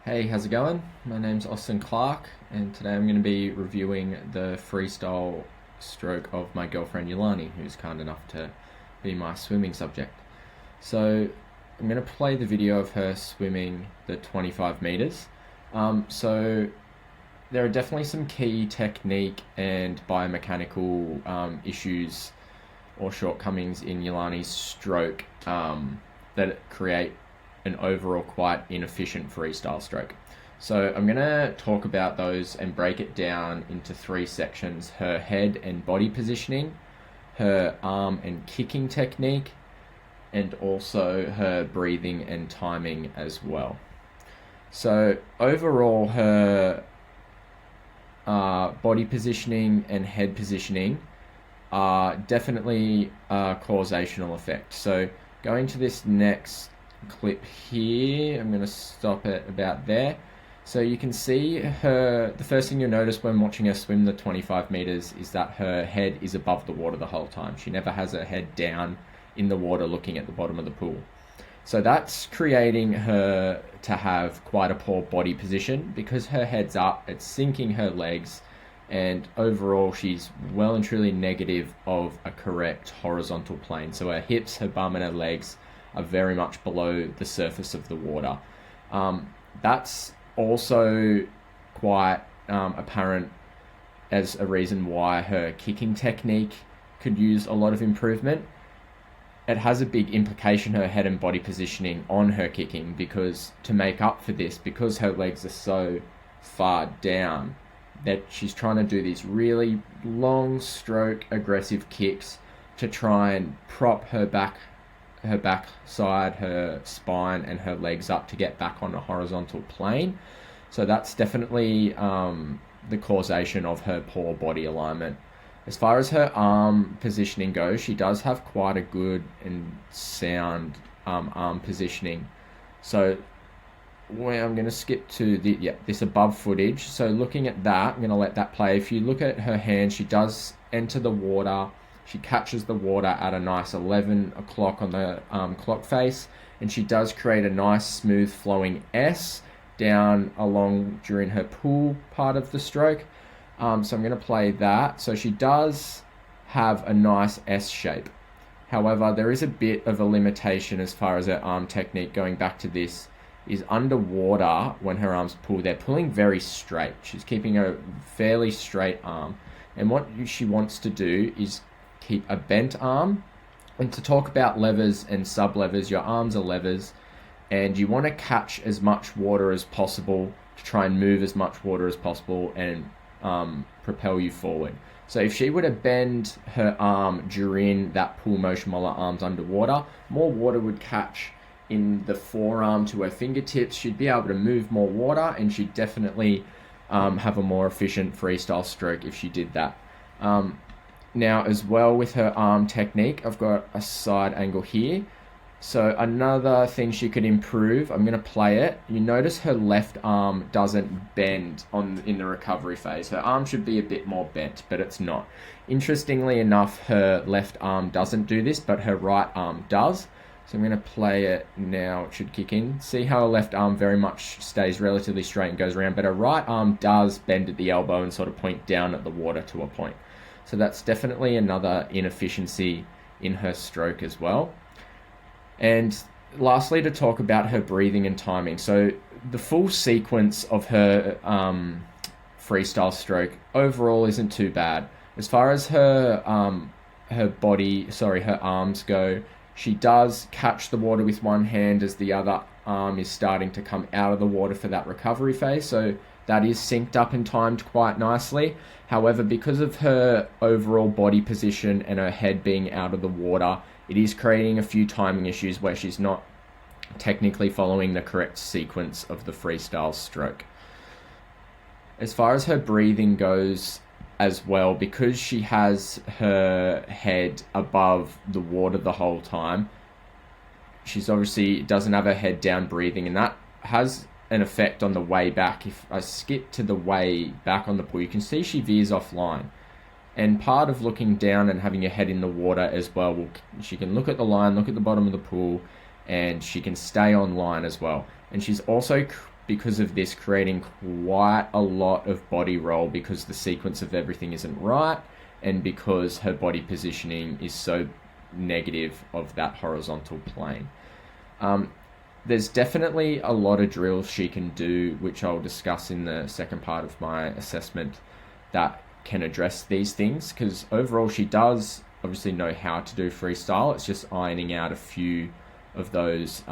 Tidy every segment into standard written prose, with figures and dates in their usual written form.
Hey, how's it going? My name's Austin Clark, and today I'm going to be reviewing the freestyle stroke of my girlfriend Yolani, who's kind enough to be my swimming subject. So, I'm going to play the video of her swimming the 25 meters. So, there are definitely some key technique and biomechanical issues or shortcomings in Yolani's stroke that create an overall quite inefficient freestyle stroke. So I'm going to talk about those and break it down into three sections: her head and body positioning, her arm and kicking technique, and also her breathing and timing as well. So overall, her body positioning and head positioning are definitely a causational effect. So going to this next clip here, I'm going to stop it about there. So you can see the first thing you'll notice when watching her swim the 25 meters is that her head is above the water the whole time. She never has her head down in the water looking at the bottom of the pool. So that's creating her to have quite a poor body position because her head's up, it's sinking her legs, and overall she's well and truly negative of a correct horizontal plane. So her hips, her bum and her legs are very much below the surface of the water. That's also quite apparent as a reason why her kicking technique could use a lot of improvement. It has a big implication, her head and body positioning, on her kicking, because to make up for this, because her legs are so far down, that she's trying to do these really long stroke aggressive kicks to try and prop her backside, her spine and her legs up to get back on a horizontal plane. So that's definitely the causation of her poor body alignment. As far as her arm positioning goes, she does have quite a good and sound arm positioning. So where I'm going to skip to this above footage. So looking at that, I'm going to let that play. If you look at her hand, she does enter the water. She catches the water at a nice 11 o'clock on the clock face, and she does create a nice smooth flowing S down along during her pull part of the stroke. So I'm going to play that. So she does have a nice S shape. However, there is a bit of a limitation as far as her arm technique. Going back to this, is underwater when her arms pull, they're pulling very straight. She's keeping a fairly straight arm. And what she wants to do is keep a bent arm. And to talk about levers and sub-levers, your arms are levers, and you want to catch as much water as possible to try and move as much water as possible and propel you forward. So if she were to bend her arm during that pull motion while her arm's underwater, more water would catch in the forearm to her fingertips. She'd be able to move more water, and she'd definitely have a more efficient freestyle stroke if she did that. Now, as well with her arm technique, I've got a side angle here. So another thing she could improve, I'm going to play it. You notice her left arm doesn't bend in the recovery phase. Her arm should be a bit more bent, but it's not. Interestingly enough, her left arm doesn't do this, but her right arm does. So I'm going to play it now. It should kick in. See how her left arm very much stays relatively straight and goes around, but her right arm does bend at the elbow and sort of point down at the water to a point. So that's definitely another inefficiency in her stroke as well. And lastly, to talk about her breathing and timing. So the full sequence of her freestyle stroke overall isn't too bad. As far as her arms go, she does catch the water with one hand as the other arm is starting to come out of the water for that recovery phase. So that is synced up and timed quite nicely. However, because of her overall body position and her head being out of the water, it is creating a few timing issues where she's not technically following the correct sequence of the freestyle stroke. As far as her breathing goes as well, because she has her head above the water the whole time, she's obviously doesn't have her head down breathing, and that has an effect on the way back. If I skip to the way back on the pool, you can see she veers offline. And part of looking down and having your head in the water as well, she can look at the line, look at the bottom of the pool, and she can stay on line as well. And she's also because of this, creating quite a lot of body roll because the sequence of everything isn't right, and because her body positioning is so negative of that horizontal plane. There's definitely a lot of drills she can do, which I'll discuss in the second part of my assessment, that can address these things, because overall she does obviously know how to do freestyle. It's just ironing out a few of those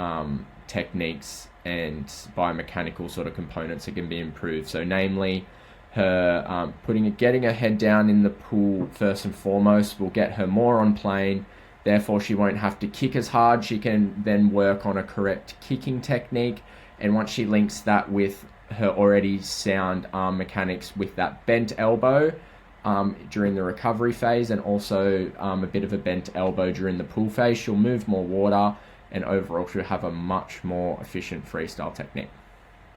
techniques and biomechanical sort of components that can be improved. So namely, her getting her head down in the pool first and foremost will get her more on plane. Therefore, she won't have to kick as hard. She can then work on a correct kicking technique. And once she links that with her already sound arm mechanics with that bent elbow during the recovery phase, and also a bit of a bent elbow during the pull phase, she'll move more water, and overall she'll have a much more efficient freestyle technique.